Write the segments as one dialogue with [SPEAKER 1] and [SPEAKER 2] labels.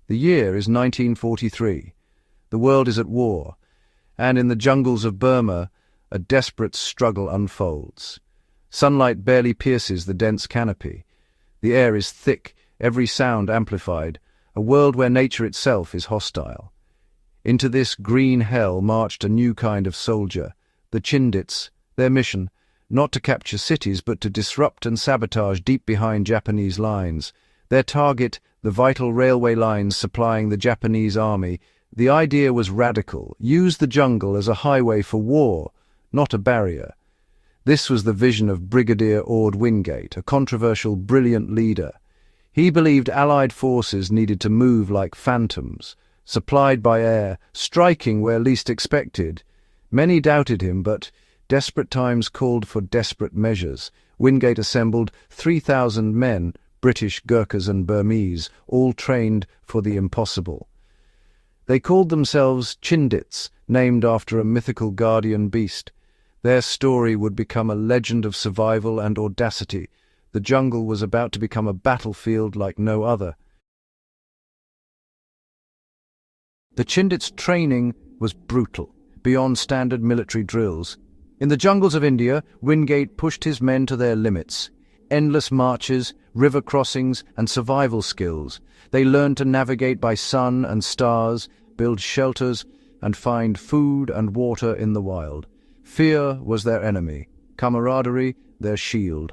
[SPEAKER 1] The year is 1943. The world is at war, and in the jungles of Burma, a desperate struggle unfolds. Sunlight barely pierces the dense canopy. The air is thick, every sound amplified, a world where nature itself is hostile. Into this green hell marched a new kind of soldier, the Chindits. Their mission, not to capture cities but to disrupt and sabotage deep behind Japanese lines. Their target, the vital railway lines supplying the Japanese army. The idea was radical: use the jungle as a highway for war, not a barrier. This was the vision of Brigadier Ord Wingate, a controversial, brilliant leader. He believed Allied forces needed to move like phantoms, supplied by air, striking where least expected. Many doubted him, but desperate times called for desperate measures. Wingate assembled 3,000 men, British, Gurkhas and Burmese, all trained for the impossible. They called themselves Chindits, named after a mythical guardian beast. Their story would become a legend of survival and audacity. The jungle was about to become a battlefield like no other. The Chindits' training was brutal, beyond standard military drills. In the jungles of India, Wingate pushed his men to their limits. Endless marches, river crossings, and survival skills. They learned to navigate by sun and stars, build shelters, and find food and water in the wild. Fear was their enemy, camaraderie their shield.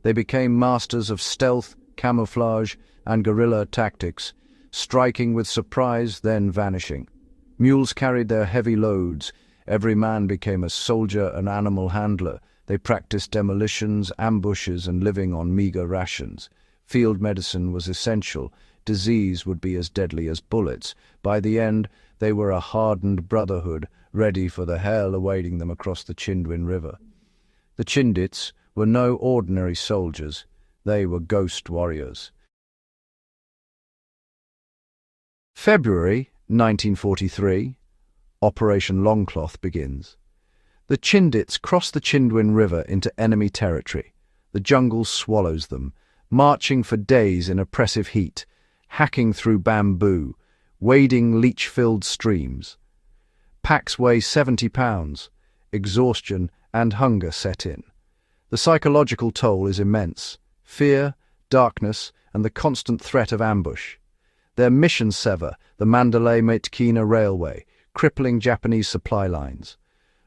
[SPEAKER 1] They became masters of stealth, camouflage, and guerrilla tactics, striking with surprise, then vanishing. Mules carried their heavy loads. Every man became a soldier and animal handler. They practiced demolitions, ambushes, and living on meager rations. Field medicine was essential. Disease would be as deadly as bullets. By the end, they were a hardened brotherhood, ready for the hell awaiting them across the Chindwin River. The Chindits were no ordinary soldiers. They were ghost warriors. February 1943, Operation Longcloth begins. The Chindits cross the Chindwin River into enemy territory. The jungle swallows them, marching for days in oppressive heat, hacking through bamboo, wading leech-filled streams. Packs weigh 70 pounds. Exhaustion and hunger set in. The psychological toll is immense. Fear, darkness, and the constant threat of ambush. Their mission sever the Mandalay-Metkina Railway, crippling Japanese supply lines.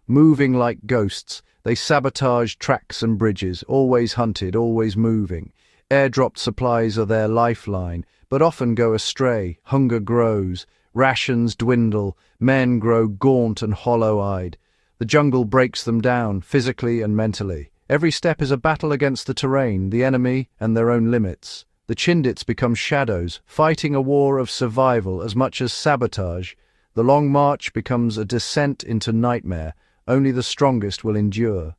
[SPEAKER 1] Moving like ghosts, they sabotage tracks and bridges, always hunted, always moving. Airdropped supplies are their lifeline, but often go astray. Hunger grows, rations dwindle, men grow gaunt and hollow-eyed. The jungle breaks them down, physically and mentally. Every step is a battle against the terrain, the enemy, and their own limits. The Chindits become shadows, fighting a war of survival as much as sabotage. The long march becomes a descent into nightmare. Only the strongest will endure.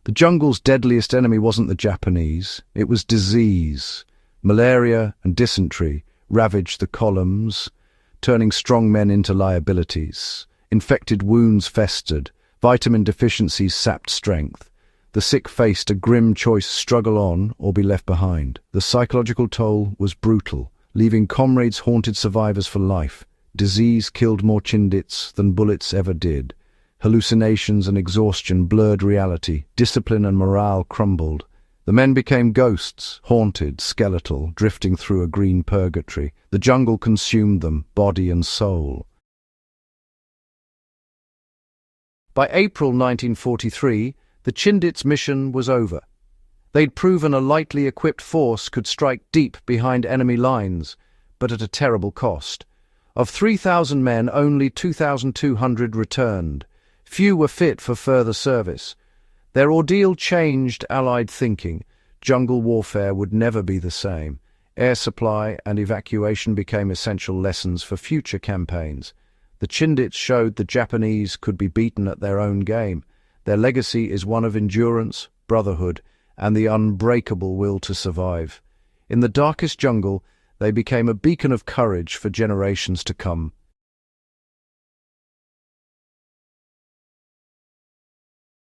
[SPEAKER 1] The jungle's deadliest enemy wasn't the Japanese. It was disease. Malaria and dysentery ravaged the columns, turning strong men into liabilities. Infected wounds festered. Vitamin deficiencies sapped strength. The sick faced a grim choice: struggle on or be left behind. The psychological toll was brutal, leaving comrades haunted survivors for life. Disease killed more Chindits than bullets ever did. Hallucinations and exhaustion blurred reality. Discipline and morale crumbled. The men became ghosts, haunted, skeletal, drifting through a green purgatory. The jungle consumed them, body and soul. By April 1943, the Chindits' mission was over. They'd proven a lightly equipped force could strike deep behind enemy lines, but at a terrible cost. Of 3,000 men, only 2,200 returned. Few were fit for further service. Their ordeal changed Allied thinking. Jungle warfare would never be the same. Air supply and evacuation became essential lessons for future campaigns. The Chindits showed the Japanese could be beaten at their own game. Their legacy is one of endurance, brotherhood, and the unbreakable will to survive. In the darkest jungle, they became a beacon of courage for generations to come.